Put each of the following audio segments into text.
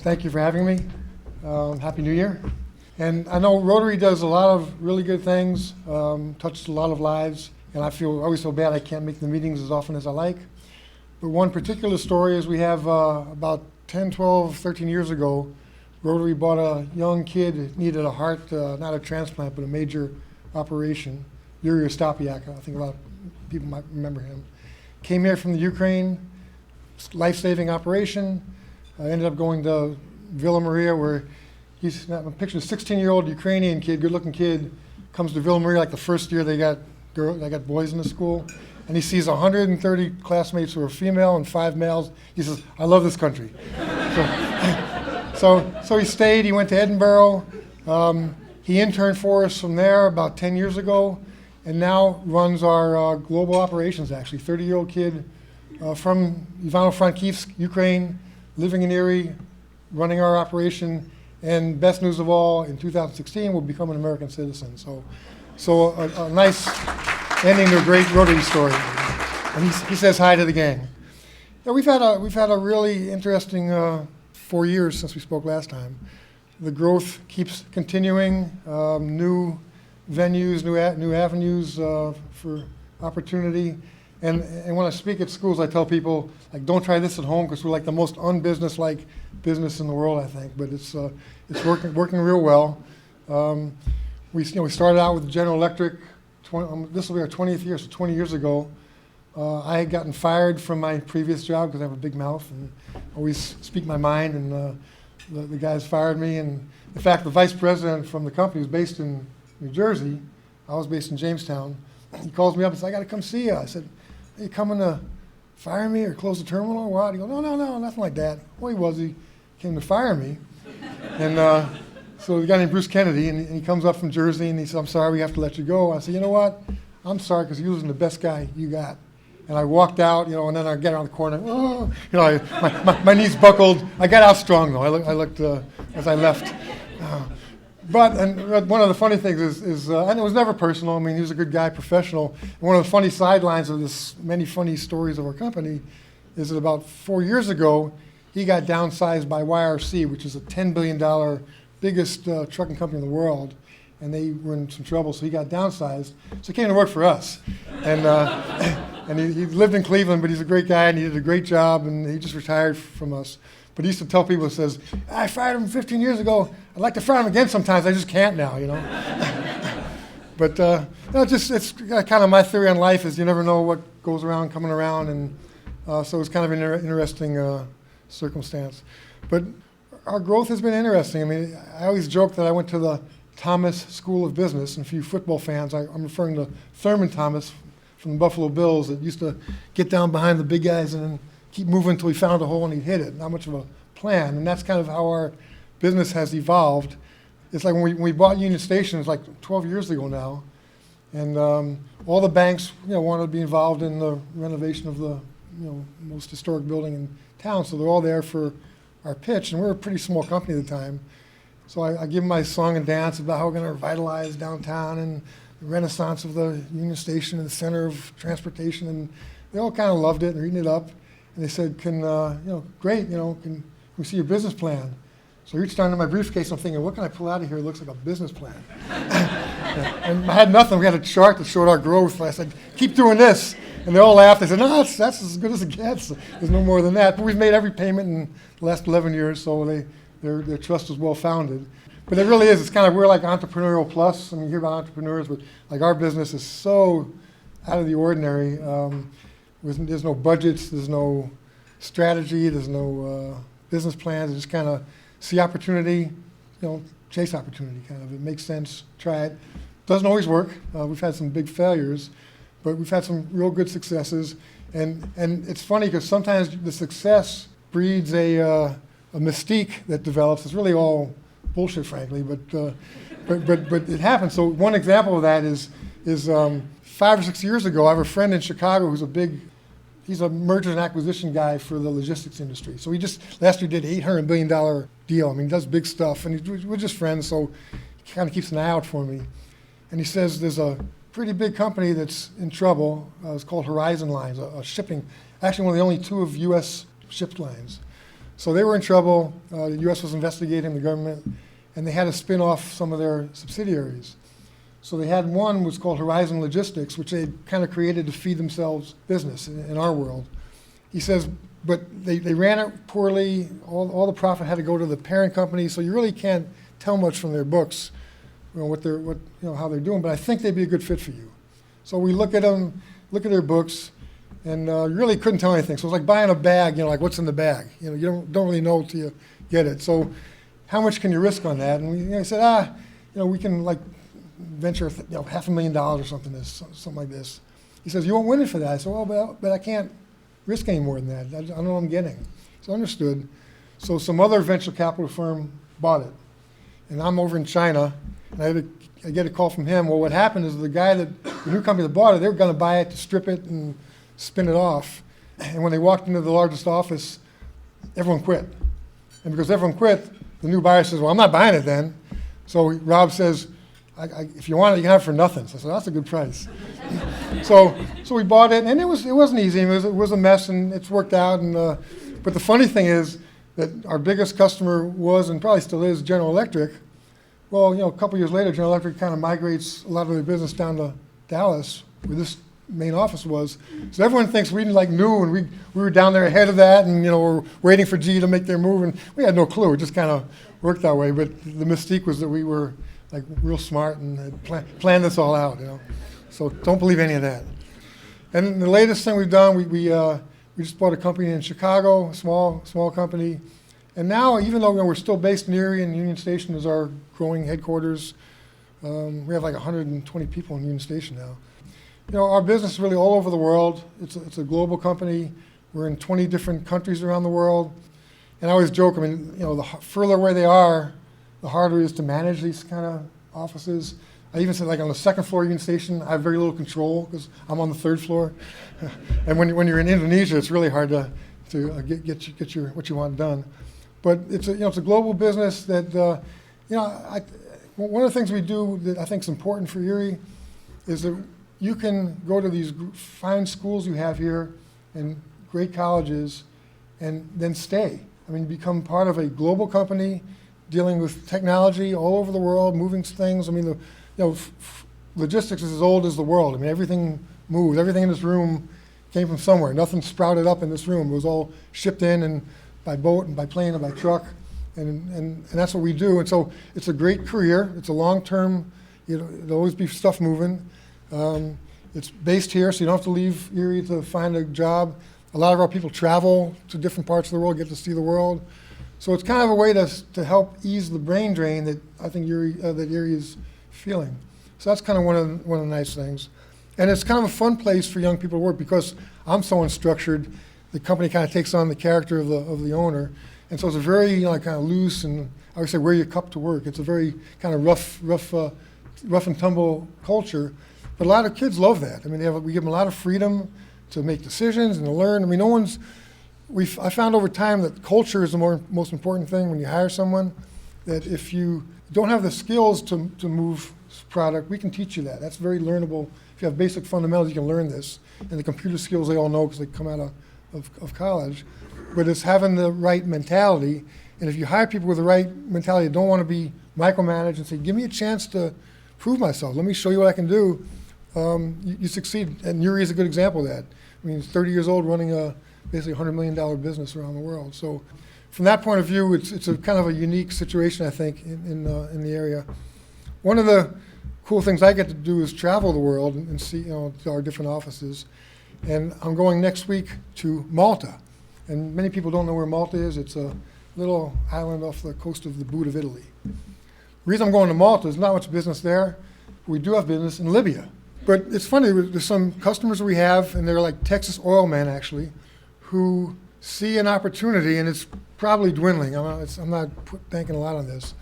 Thank you for having me. Happy New Year. And I know Rotary does a lot of really good things, touches a lot of lives, and I always feel bad I can't make the meetings as often as I like. But one particular story is we have about 10, 12, 13 years ago, Rotary bought a young kid who needed a heart, not a transplant, but a major operation. Yuri Ostapiak, I think a lot of people might remember him. Came here from the Ukraine, life-saving operation. Ended up going to Villa Maria, where he's a picture of a 16-year-old Ukrainian kid, good-looking kid, comes to Villa Maria like the first year they got boys in the school, and he sees 130 classmates who are female and 5 males. He says, "I love this country." So he stayed. He went to Edinburgh. He interned for us from there about 10 years ago, and now runs our global operations. Actually, 30-year-old kid from Ivano-Frankivsk, Ukraine, living in Erie, running our operation, and best news of all, in 2016, will become an American citizen. So a nice ending to a great Rotary story. And he says hi to the gang. Yeah, we've had a really interesting 4 years since we spoke last time. The growth keeps continuing, new venues, new avenues for opportunity. And when I speak at schools, I tell people, like, don't try this at home, because we're like the most unbusiness-like business in the world, I think. But it's working real well. We started out with General Electric. This will be our 20th year, so 20 years ago. I had gotten fired from my previous job because I have a big mouth and always speak my mind, and the guys fired me. And in fact, the vice president from the company was based in New Jersey. I was based in Jamestown. He calls me up and says, "I got to come see you." I said, "Are you coming to fire me or close the terminal or what?" He goes, No, nothing like that. Well, he came to fire me. And so the guy named Bruce Kennedy, and he comes up from Jersey, and he says, "I'm sorry, we have to let you go." I said, "You know what? I'm sorry, because you're losing the best guy you got." And I walked out, and then I get around the corner, my knees buckled. I got out strong, though. I looked as I left. But one of the funny things is and it was never personal. I mean, he was a good guy, professional. And one of the funny sidelines of this many funny stories of our company is that about 4 years ago, he got downsized by YRC, which is a $10 billion biggest trucking company in the world, and they were in some trouble, so he got downsized. So he came to work for us, and and he lived in Cleveland, but he's a great guy, and he did a great job, and he just retired from us. But he used to tell people, he says, "I fired him 15 years ago. I'd like to fire him again sometimes. I just can't now, But it's kind of my theory on life is you never know what goes around, coming around, and so it's kind of an interesting circumstance. But our growth has been interesting. I mean, I always joke that I went to the Thomas School of Business, and for you football fans, I'm referring to Thurman Thomas from the Buffalo Bills that used to get down behind the big guys and then keep moving until he found a hole and he'd hit it. Not much of a plan, and that's kind of how our business has evolved. It's like when we bought Union Station, it's like 12 years ago now, and all the banks, wanted to be involved in the renovation of the, most historic building in town, so they're all there for our pitch, and we're a pretty small company at the time. So I give them my song and dance about how we're going to revitalize downtown and the renaissance of the Union Station in the center of transportation, and they all kind of loved it and reading it up. And they said, great, can we see your business plan? So I reached down into my briefcase, I'm thinking, what can I pull out of here that looks like a business plan? And I had nothing. We had a chart that showed our growth. I said, keep doing this. And they all laughed. They said, no, that's as good as it gets. There's no more than that. But we've made every payment in the last 11 years, so their trust is well founded. But it really is. It's kind of, we're like entrepreneurial plus. I mean, you hear about entrepreneurs, but like our business is so out of the ordinary. There's no budgets, there's no strategy, there's no business plans. Just kind of see opportunity, chase opportunity kind of. It makes sense, try it. Doesn't always work. We've had some big failures, but we've had some real good successes. And it's funny because sometimes the success breeds a mystique that develops. It's really all bullshit, frankly, but it happens. So one example of that is 5 or 6 years ago, I have a friend in Chicago who's he's a merger and acquisition guy for the logistics industry. So he just last year did an $800 billion deal. I mean, he does big stuff, and we're just friends, so he kind of keeps an eye out for me. And he says there's a pretty big company that's in trouble. It's called Horizon Lines, a shipping, actually one of the only 2 of U.S. ship lines. So they were in trouble. The U.S. was investigating the government, and they had to spin off some of their subsidiaries. So they had one was called Horizon Logistics, which they kind of created to feed themselves business in our world. He says, but they ran it poorly. All the profit had to go to the parent company, so you really can't tell much from their books, how they're doing. But I think they'd be a good fit for you. So we look at them, look at their books, and you really couldn't tell anything. So it's like buying a bag, like what's in the bag. You don't really know till you get it. So how much can you risk on that? And we said, we can like venture $500,000 or something like this. He says, you won't win it for that. I said, well, but I can't risk any more than that. I don't know what I'm getting. So understood. So some other venture capital firm bought it. And I'm over in China, and I get a call from him. Well, what happened is the new company that bought it, they were going to buy it to strip it and spin it off. And when they walked into the largest office, everyone quit. And because everyone quit, the new buyer says, well, I'm not buying it then. So Rob says, if you want it, you can have it for nothing. So I said, that's a good price. so we bought it, and it wasn't easy. It was a mess, and it's worked out. But the funny thing is that our biggest customer was, and probably still is, General Electric. Well, a couple years later, General Electric kind of migrates a lot of their business down to Dallas, where this main office was. So everyone thinks we knew, and we were down there ahead of that, and we're waiting for GE to make their move, and we had no clue. It just kind of worked that way. But the mystique was that we were real smart and had planned this all out. So don't believe any of that. And the latest thing we've done, we just bought a company in Chicago, a small company. And now, even though we're still based in Erie and Union Station is our growing headquarters, we have 120 people in Union Station now. Our business is really all over the world. It's a global company. We're in 20 different countries around the world. And I always joke, the further away they are, the harder it is to manage these kind of offices. I even said, on the second floor Union Station, I have very little control because I'm on the third floor. And when you're in Indonesia, it's really hard to get your what you want done. But it's a global business that one of the things we do that I think is important for Erie is that you can go to these fine schools you have here and great colleges, and then stay. Become part of a global company dealing with technology all over the world, moving things. Logistics is as old as the world. Everything moves. Everything in this room came from somewhere. Nothing sprouted up in this room. It was all shipped in and by boat and by plane and by truck, and that's what we do. And so it's a great career. It's a long-term. There'll always be stuff moving. It's based here, so you don't have to leave Erie to find a job. A lot of our people travel to different parts of the world, get to see the world. So it's kind of a way to help ease the brain drain that I think Erie is feeling. So that's kind of one of the nice things. And it's kind of a fun place for young people to work because I'm so unstructured. The company kind of takes on the character of the owner. And so it's a very kind of loose, and I would say wear your cup to work. It's a very kind of rough and tumble culture. But a lot of kids love that. We give them a lot of freedom to make decisions and to learn. I found over time that culture is the most important thing when you hire someone, that if you don't have the skills to move product, we can teach you that. That's very learnable. If you have basic fundamentals, you can learn this. And the computer skills they all know because they come out of college. But it's having the right mentality. And if you hire people with the right mentality that don't want to be micromanaged and say, give me a chance to prove myself. Let me show you what I can do. You succeed. And Erie is a good example of that. He's 30 years old running a basically $100 million business around the world. So from that point of view, it's a kind of a unique situation, I think, in the area. One of the cool things I get to do is travel the world and see our different offices. And I'm going next week to Malta. And many people don't know where Malta is. It's a little island off the coast of the boot of Italy. The reason I'm going to Malta is not much business there. We do have business in Libya. But it's funny, there's some customers we have, and they're like Texas oil men, actually, who see an opportunity, and it's probably dwindling. I'm not banking a lot on this,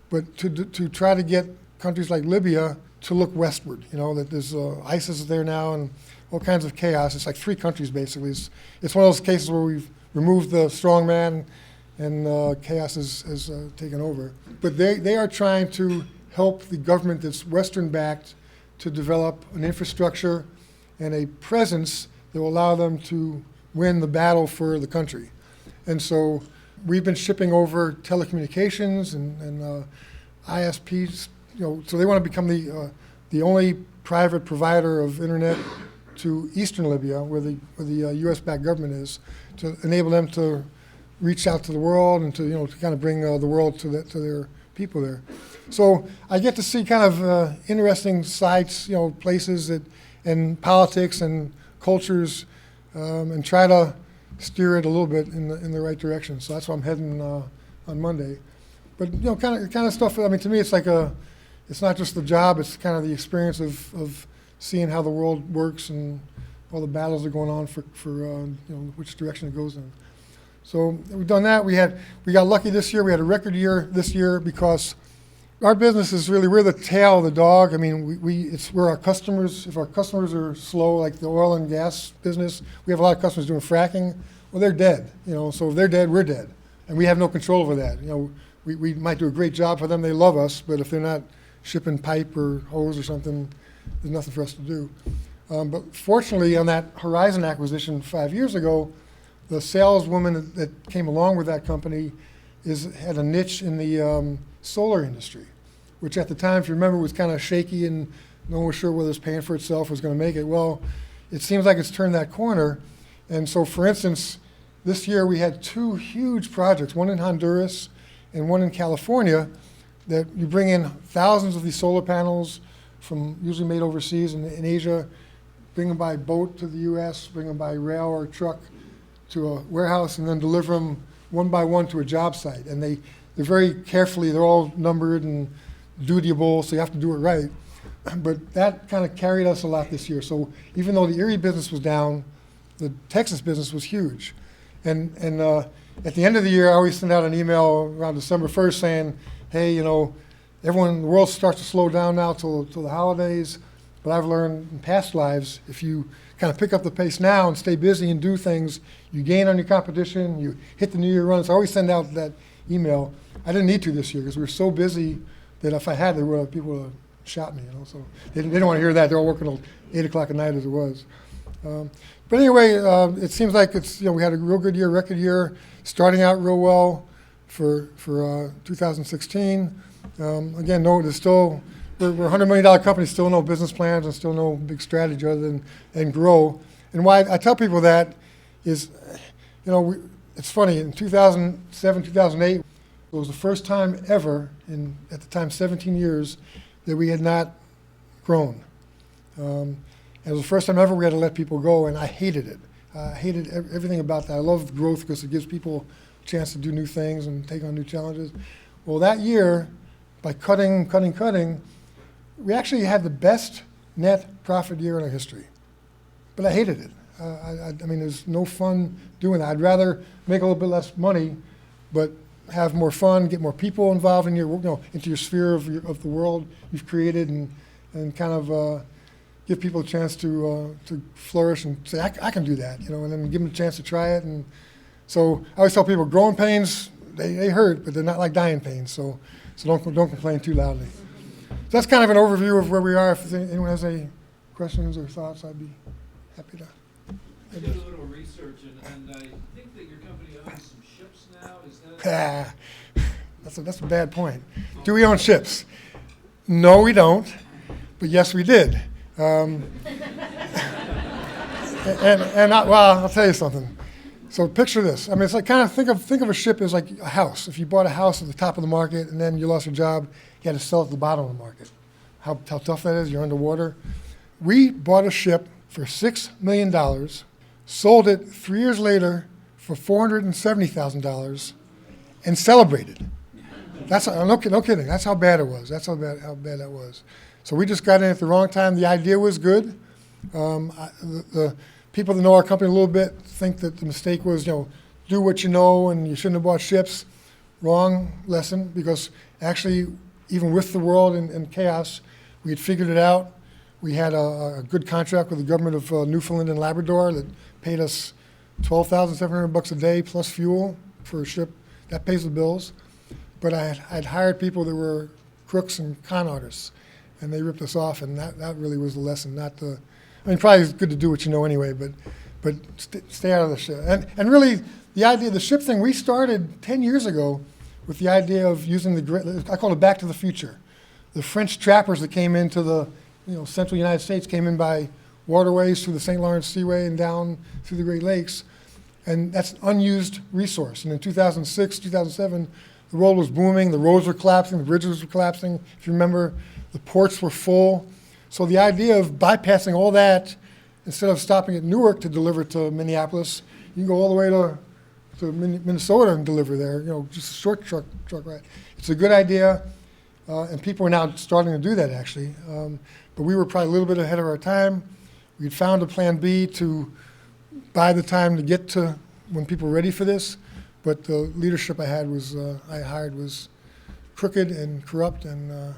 but to try to get countries like Libya to look westward. That there's ISIS is there now and all kinds of chaos. It's like 3 countries basically. It's one of those cases where we've removed the strong man and chaos has taken over. But they are trying to help the government that's Western-backed to develop an infrastructure and a presence that will allow them to win the battle for the country. And so we've been shipping over telecommunications and ISPs, so they want to become the only private provider of internet to Eastern Libya, where the U.S.-backed government is, to enable them to reach out to the world and to kind of bring the world to their people there. So I get to see kind of interesting sites, places and politics and cultures, and try to steer it a little bit in the right direction. So that's why I'm heading on Monday. But kind of stuff. I mean, to me, it's like it's not just the job; it's kind of the experience of seeing how the world works and all the battles that are going on for which direction it goes in. So we've done that. We got lucky this year. We had a record year this year because our business is really, we're the tail of the dog. I mean, we're our customers. If our customers are slow, like the oil and gas business, we have a lot of customers doing fracking. Well, they're dead. So if they're dead, we're dead, and we have no control over that. We might do a great job for them. They love us, but if they're not shipping pipe or hose or something, there's nothing for us to do. But fortunately, on that Horizon acquisition 5 years ago, the saleswoman that came along with that company had a niche in the solar industry, which at the time, if you remember, was kind of shaky and no one was sure whether it was paying for itself or was going to make it. Well, it seems like it's turned that corner. And so, for instance, this year we had 2 huge projects, one in Honduras and one in California, that you bring in thousands of these solar panels from usually made overseas in Asia, bring them by boat to the U.S., bring them by rail or truck to a warehouse, and then deliver them one by one to a job site. And they're very carefully, they're all numbered and dutiable, so you have to do it right. But that kind of carried us a lot this year. So even though the Erie business was down, the Texas business was huge. And at the end of the year, I always send out an email around December 1st saying, hey, everyone, the world starts to slow down now till the holidays. But I've learned in past lives, if you kind of pick up the pace now and stay busy and do things, you gain on your competition, you hit the New Year run. So I always send out that email. I didn't need to this year because we were so busy that if I had, people would have shot me. So they don't want to hear that. They're all working till 8 o'clock at night as it was. But anyway, it seems like we had a real good year, record year, starting out real well for 2016. Again, there's still, we're a $100 million company, still no business plans and still no big strategy other than grow. And why I tell people that is, it's funny, in 2007, 2008, it was the first time ever at the time, 17 years, that we had not grown. It was the first time ever we had to let people go, and I hated it. I hated everything about that. I love growth because it gives people a chance to do new things and take on new challenges. Well, that year, by cutting, we actually had the best net profit year in our history. But I hated it. I mean, there's no fun doing that. I'd rather make a little bit less money, but have more fun, get more people involved in into your sphere of the world you've created, and kind of give people a chance to flourish and say, I can do that, and then give them a chance to try it. And so I always tell people, growing pains, they hurt, but they're not like dying pains. So don't complain too loudly. So that's kind of an overview of where we are. If anyone has any questions or thoughts, I'd be happy to. I did a little research, and I think that your company owns some ships now. Is that? That's a bad point. Do we own ships? No, we don't. But yes, we did. Well, I'll tell you something. So picture this. I mean, it's like kind of think of a ship as like a house. If you bought a house at the top of the market and then you lost your job, you had to sell it at the bottom of the market. How tough that is? You're underwater. We bought a ship for $6 million, sold it 3 years later for $470,000, and celebrated. That's no kidding. That's how bad it was. That's how bad that was. So we just got in at the wrong time. The idea was good. The people that know our company a little bit think that the mistake was, do what you know and you shouldn't have bought ships. Wrong lesson, because actually, even with the world in chaos, we had figured it out. We had a good contract with the government of Newfoundland and Labrador that paid us $12,700 a day plus fuel for a ship. That pays the bills. But I'd hired people that were crooks and con artists, and they ripped us off, and that really was the lesson. Probably it's good to do what you know anyway, but but stay out of the ship. And really, the idea of the ship thing, we started 10 years ago with the idea of using I call it back to the future. The French trappers that came into the central United States came in by waterways through the St. Lawrence Seaway and down through the Great Lakes. And that's an unused resource. And in 2006, 2007, the world was booming, the roads were collapsing, the bridges were collapsing. If you remember, the ports were full. So the idea of bypassing all that, instead of stopping at Newark to deliver to Minneapolis, you can go all the way to Minnesota and deliver there, just a short truck ride. It's a good idea, and people are now starting to do that, actually. But we were probably a little bit ahead of our time. We'd found a plan B to buy the time to get to when people were ready for this, but the leadership I hired was crooked and corrupt, and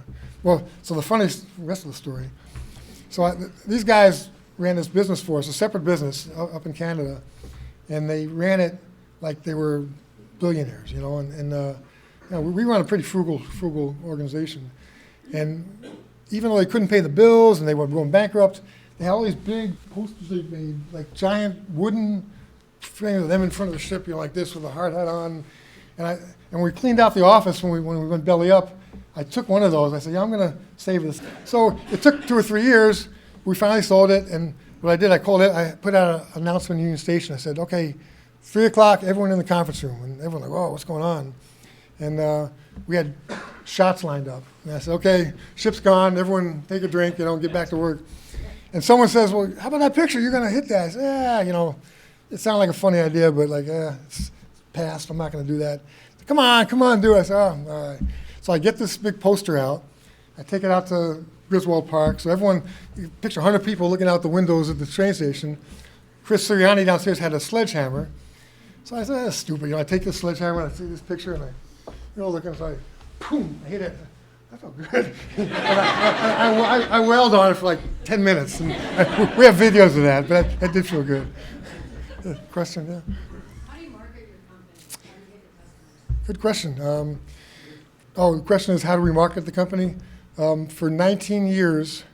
so the funniest rest of the story. So these guys ran this business for us, a separate business up in Canada, and they ran it like they were billionaires, and we run a pretty frugal organization, and even though they couldn't pay the bills and they were going bankrupt, they had all these big posters they made, like giant wooden frames of them in front of the ship, like this with a hard hat on. And we cleaned out the office when we went belly up. I took one of those. I said, I'm going to save this. So it took 2 or 3 years. We finally sold it. And what I did, I put out an announcement in Union Station. I said, okay, 3 o'clock, everyone in the conference room. And everyone like, whoa, what's going on? And we had shots lined up. And I said, okay, ship's gone. Everyone take a drink, get back to work. And someone says, well, how about that picture? You're going to hit that. I said, it sounded like a funny idea, but it's past. I'm not going to do that. Come on, do it. I said, oh, all right. So I get this big poster out. I take it out to Griswold Park. So everyone, you picture 100 people looking out the windows at the train station. Chris Sirianni downstairs had a sledgehammer. So I said, that's stupid. I take this sledgehammer and I see this picture and I, look inside, boom, I hit it. That felt good. And I wailed on it for like 10 minutes. And we have videos of that, but that did feel good. Question, yeah? How do you market your company? How do you get your customers? Good question. The question is, how do we market the company? For 19 years,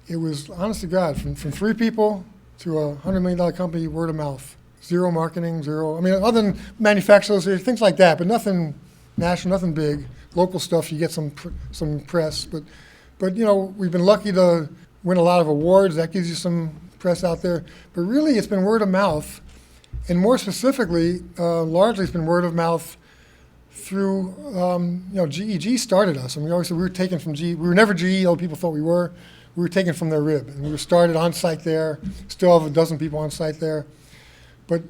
it was, honest to God, from 3 people to a $100 million company, word of mouth. Zero marketing, zero. Other than manufacturers, things like that, but nothing national, nothing big. Local stuff, you get some press, but we've been lucky to win a lot of awards. That gives you some press out there. But really, it's been word of mouth, and more specifically, largely it's been word of mouth through GE. GE started us. We always said we were taken from GE. We were never GE. Other people thought we were. We were taken from their rib, and we were started on site there. Still have a dozen people on site there. But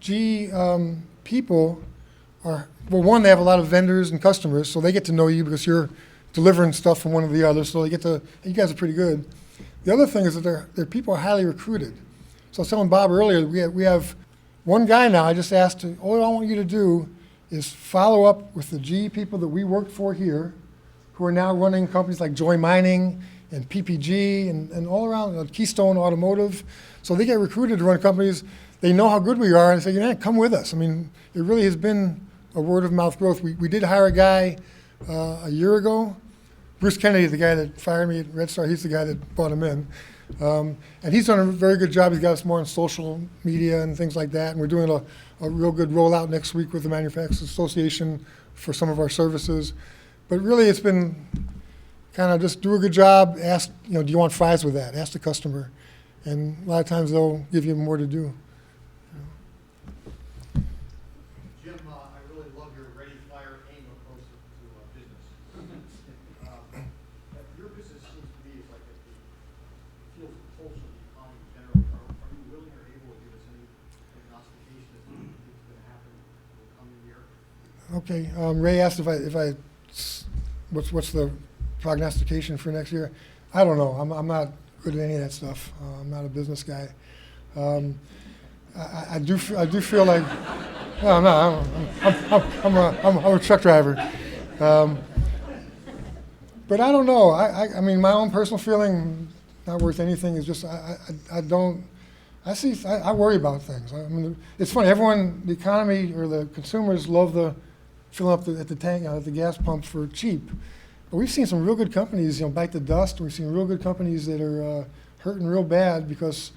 GE people are, well, one, they have a lot of vendors and customers, so they get to know you because you're delivering stuff from one to the other, so they get to, you guys are pretty good. The other thing is that their people are highly recruited. So I was telling Bob earlier, we have one guy now, I just asked, all I want you to do is follow up with the GE people that we worked for here, who are now running companies like Joy Mining and PPG and all around, Keystone Automotive. So they get recruited to run companies. They know how good we are, and say, come with us. It really has been a word-of-mouth growth. We did hire a guy a year ago. Bruce Kennedy, the guy that fired me at Red Star, he's the guy that brought him in. And he's done a very good job. He's got us more on social media and things like that. And we're doing a real good rollout next week with the Manufacturers Association for some of our services. But really, it's been kind of just do a good job. Ask, do you want fries with that? Ask the customer. And a lot of times they'll give you more to do. Jim, I really love your ready, fire, aim approach to business. Your business seems to be like it feels the pulse of the economy generally. Are you willing or able to give us any prognostication as to what you think is going to happen in the coming year? Okay. Ray asked what's the prognostication for next year. I don't know. I'm not good at any of that stuff. I'm not a business guy. I do feel like no, I'm a truck driver. But I don't know. I mean, my own personal feeling, not worth anything, is just I worry about things. It's funny. Everyone, the economy or the consumers love the filling up at the tank, at the gas pump for cheap. But we've seen some real good companies, bite the dust. We've seen real good companies that are hurting real bad because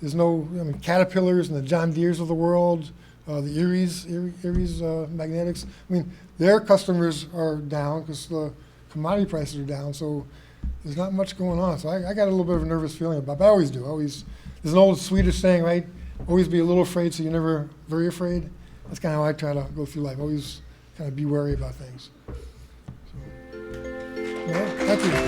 there's no, I mean, Caterpillars and the John Deeres of the world, the Erie's Magnetics. I mean, their customers are down because the commodity prices are down, so there's not much going on. So I got a little bit of a nervous feeling about it, but I always do. There's an old Swedish saying, right? Always be a little afraid so you're never very afraid. That's kind of how I try to go through life. Always kind of be wary about things. So, well, thank you.